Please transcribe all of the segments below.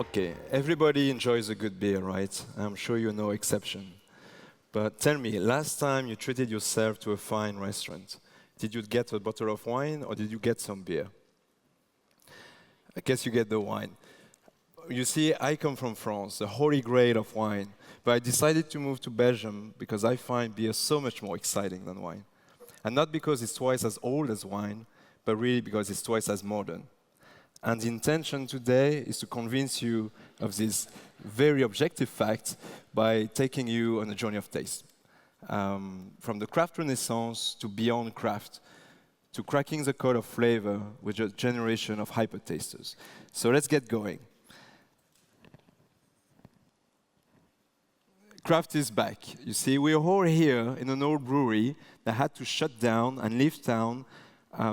Okay, everybody enjoys a good beer, right? I'm sure you're no exception. But tell me, last time you treated yourself to a fine restaurant, did you get a bottle of wine or did you get some beer? I guess you get the wine. You see, I come from France, the holy grail of wine, but I decided to move to Belgium because I find beer so much more exciting than wine. And not because it's twice as old as wine, but really because it's twice as modern. And the intention today is to convince you of this very objective fact by taking you on a journey of taste. From the craft renaissance to beyond craft, to cracking the code of flavor with a generation of hypertasters. So let's get going. Craft is back. You see, we're all here in an old brewery that had to shut down and leave town,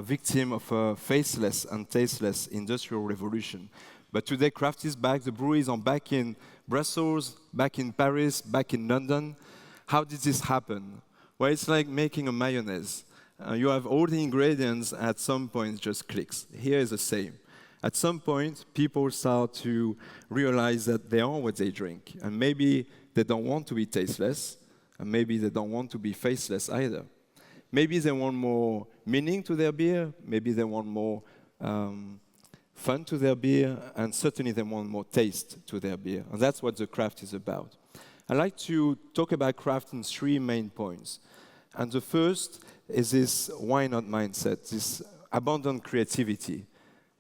victim of a faceless and tasteless industrial revolution. But today, craft is back. The breweries are back in Brussels, back in Paris, back in London. How did this happen? Well, it's like making a mayonnaise. You have all the ingredients, at some point it just clicks. Here is the same. At some point, people start to realize that they are what they drink. And maybe they don't want to be tasteless, and maybe they don't want to be faceless either. Maybe they want more meaning to their beer, maybe they want more fun to their beer, and certainly they want more taste to their beer. And that's what the craft is about. I like to talk about craft in three main points. And the first is this why not mindset, this abundant creativity.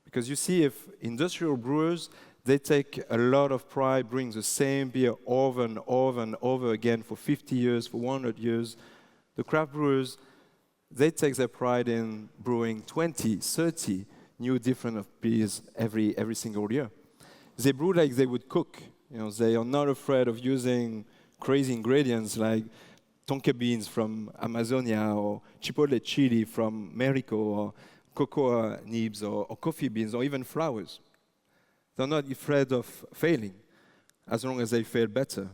Because you see, if industrial brewers, they take a lot of pride brewing the same beer over and over and over again for 50 years, for 100 years, the craft brewers, they take their pride in brewing 20, 30 new different beers every single year. They brew like they would cook. You know, they are not afraid of using crazy ingredients like tonka beans from Amazonia or chipotle chili from Mexico or cocoa nibs or coffee beans or even flowers. They're not afraid of failing as long as they fail better.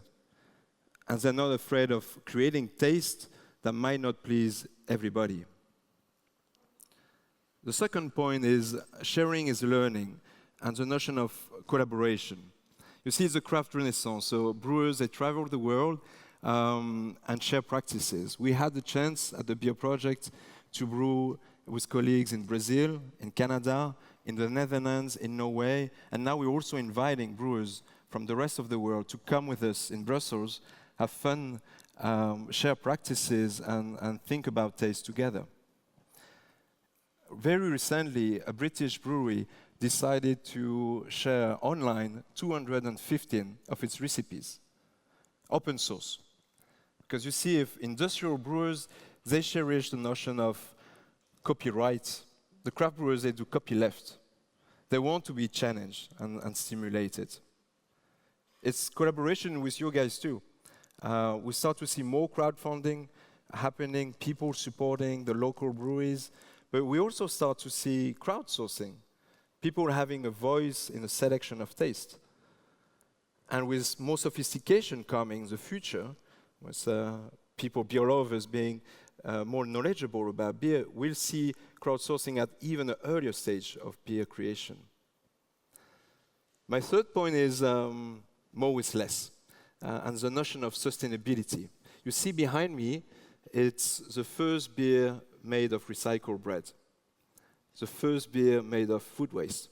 And they're not afraid of creating taste that might not please everybody. The second point is sharing is learning and the notion of collaboration. You see, it's a craft renaissance, so brewers, they travel the world and share practices. We had the chance at the Beer Project to brew with colleagues in Brazil, in Canada, in the Netherlands, in Norway, and now we're also inviting brewers from the rest of the world to come with us in Brussels, have fun, share practices, and think about taste together. Very recently, a British brewery decided to share online 215 of its recipes, open source. Because you see, if industrial brewers, they cherish the notion of copyright, the craft brewers, they do copyleft. They want to be challenged and stimulated. It's collaboration with you guys too. We start to see more crowdfunding happening, people supporting the local breweries, but we also start to see crowdsourcing, people having a voice in the selection of taste. And with more sophistication coming in the future, with people, beer lovers, being more knowledgeable about beer, we'll see crowdsourcing at even an earlier stage of beer creation. My third point is more with less, and the notion of sustainability. You see behind me, it's the first beer made of recycled bread, the first beer made of food waste.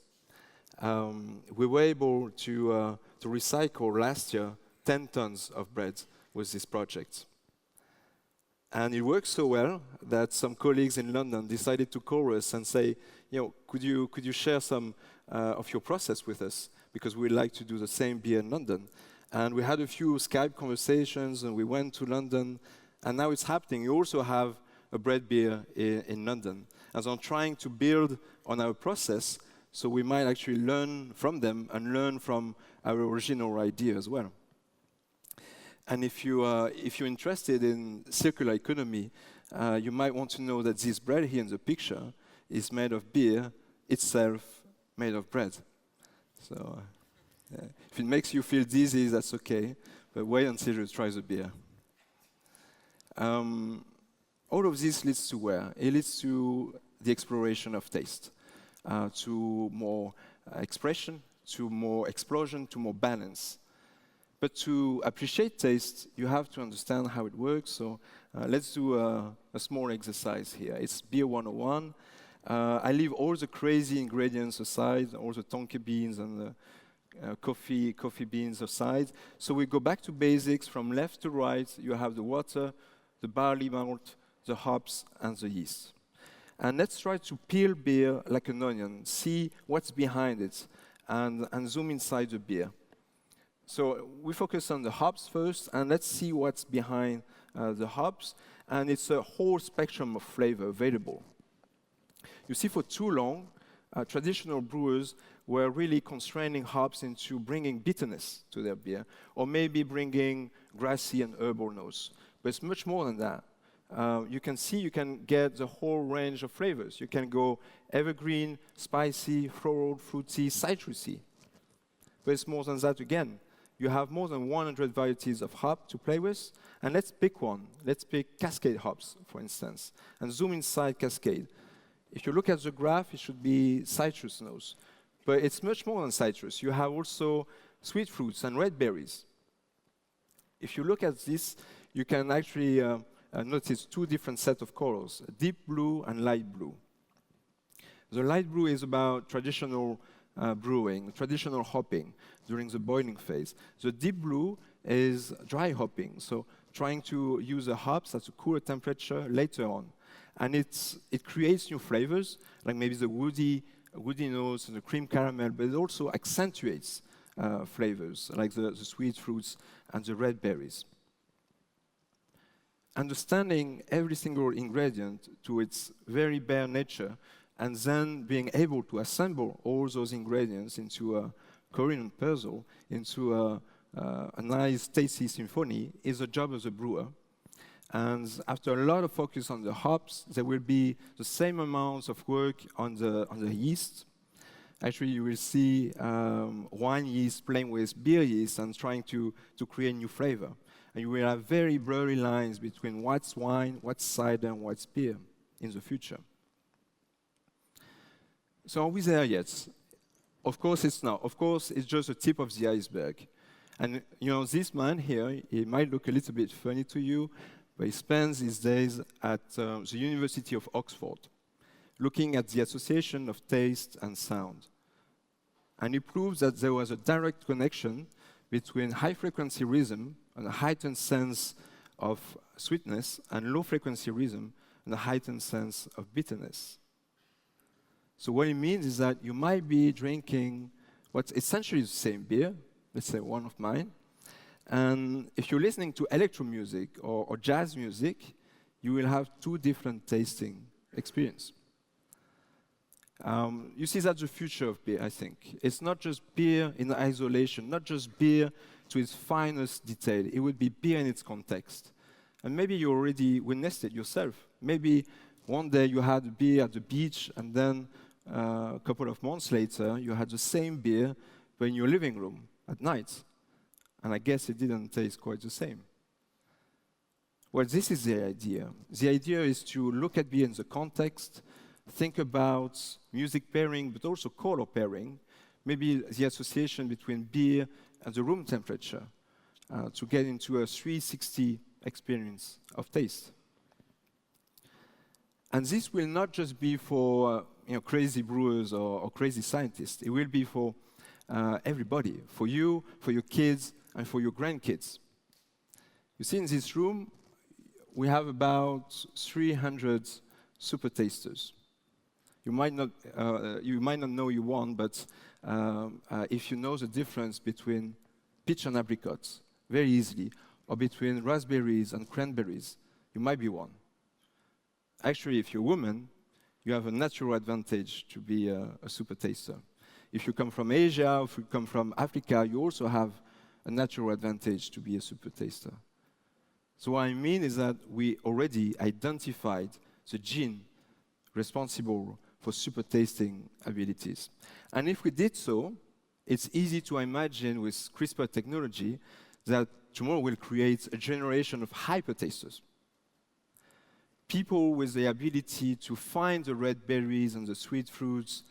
We were able to recycle last year 10 tons of bread with this project. And it worked so well that some colleagues in London decided to call us and say, you know, could you share some of your process with us? Because we'd like to do the same beer in London. And we had a few Skype conversations, and we went to London, and now it's happening. We also have a bread beer in London. As I'm trying to build on our process, so we might actually learn from them and learn from our original idea as well. And if you're interested in circular economy, you might want to know that this bread here in the picture is made of beer itself made of bread. So if it makes you feel dizzy, that's okay, but wait until you try the beer. All of this leads to where? It leads to the exploration of taste, to more expression, to more explosion, to more balance. But to appreciate taste, you have to understand how it works. So let's do a small exercise here. It's Beer 101. I leave all the crazy ingredients aside, all the tonka beans and the coffee beans aside. So we go back to basics. From left to right, you have the water, the barley malt, the hops, and the yeast. And let's try to peel beer like an onion, see what's behind it, and zoom inside the beer. So we focus on the hops first, and let's see what's behind the hops. And it's a whole spectrum of flavor available. You see, for too long, traditional brewers were really constraining hops into bringing bitterness to their beer, or maybe bringing grassy and herbal notes. But it's much more than that. You can get the whole range of flavors. You can go evergreen, spicy, floral, fruity, citrusy. But it's more than that again. You have more than 100 varieties of hop to play with, and let's pick one. Let's pick Cascade hops, for instance, and zoom inside Cascade. If you look at the graph, it should be citrus notes, but it's much more than citrus. You have also sweet fruits and red berries. If you look at this, you can actually notice two different sets of colors, deep blue and light blue. The light blue is about traditional brewing, traditional hopping during the boiling phase. The deep blue is dry hopping, so trying to use the hops at a cooler temperature later on. And it creates new flavors, like maybe the woody notes and the cream caramel, but it also accentuates flavors, like the sweet fruits and the red berries. Understanding every single ingredient to its very bare nature, and then being able to assemble all those ingredients into a coherent puzzle, into a nice, tasty symphony, is the job of the brewer. And after a lot of focus on the hops, there will be the same amounts of work on the yeast. Actually, you will see wine yeast playing with beer yeast and trying to create new flavor. And you will have very blurry lines between what's wine, what's cider, and what's beer in the future. So are we there yet? Of course it's not. Of course, it's just the tip of the iceberg. And this man here, he might look a little bit funny to you, but he spends his days at the University of Oxford, looking at the association of taste and sound. And he proves that there was a direct connection between high-frequency rhythm and a heightened sense of sweetness, and low-frequency rhythm and a heightened sense of bitterness. So what it means is that you might be drinking what's essentially the same beer, let's say one of mine, and if you're listening to electro music or jazz music, you will have two different tasting experiences. You see that's the future of beer, I think. It's not just beer in isolation, not just beer to its finest detail. It would be beer in its context. And maybe you already witnessed it yourself. Maybe one day you had a beer at the beach, and then a couple of months later, you had the same beer, but in your living room at night. And I guess it didn't taste quite the same. Well, this is the idea. The idea is to look at beer in the context, think about music pairing, but also color pairing, maybe the association between beer and the room temperature, to get into a 360 experience of taste. And this will not just be for crazy brewers or crazy scientists. It will be for everybody, for you, for your kids, and for your grandkids. You see, in this room, we have about 300 super tasters. You might not know you won, but if you know the difference between peach and apricots very easily, or between raspberries and cranberries, you might be one. Actually, if you're a woman, you have a natural advantage to be a super taster. If you come from Asia, if you come from Africa, you also have a natural advantage to be a super taster. So what I mean is that we already identified the gene responsible for super tasting abilities. And if we did so, it's easy to imagine with CRISPR technology that tomorrow we'll create a generation of hypertasters. People with the ability to find the red berries and the sweet fruits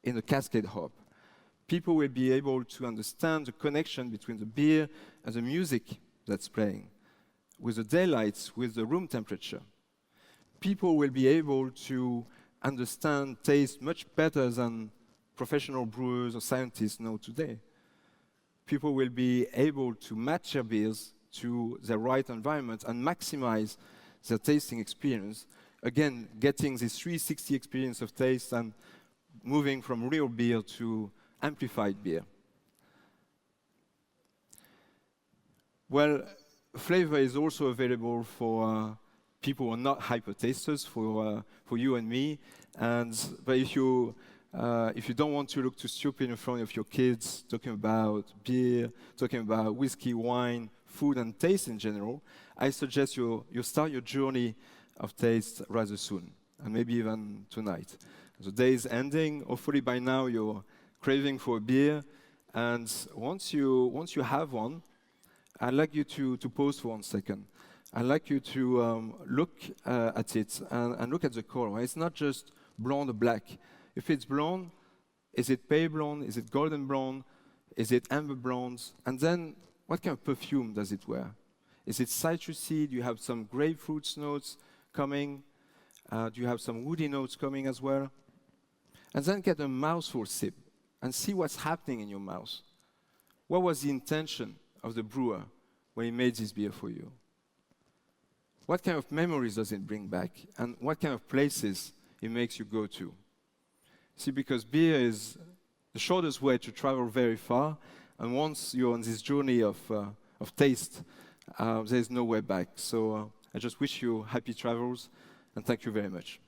in the Cascade hop, People will be able to understand the connection between the beer and the music that's playing, with the daylights, with the room temperature. People will be able to understand taste much better than professional brewers or scientists know today. People will be able to match their beers to the right environment and maximize their tasting experience. Again, getting this 360 experience of taste and moving from real beer to amplified beer. Well, flavor is also available for people who are not hypertasters, for you and me. But if you don't want to look too stupid in front of your kids, talking about beer, talking about whiskey, wine, food, and taste in general, I suggest you start your journey of taste rather soon, and maybe even tonight. The day is ending. Hopefully by now you're craving for a beer, and once you have one, I'd like you to pause for 1 second. I'd like you to look at it and look at the color. It's not just blonde or black. If it's blonde, is it pale blonde? Is it golden blonde? Is it amber blonde? And then, what kind of perfume does it wear? Is it citrusy? Do you have some grapefruit notes coming? Do you have some woody notes coming as well? And then get a mouthful sip and see what's happening in your mouth. What was the intention of the brewer when he made this beer for you? What kind of memories does it bring back? And what kind of places it makes you go to? See, because beer is the shortest way to travel very far, and once you're on this journey of taste, there's no way back. So I just wish you happy travels, and thank you very much.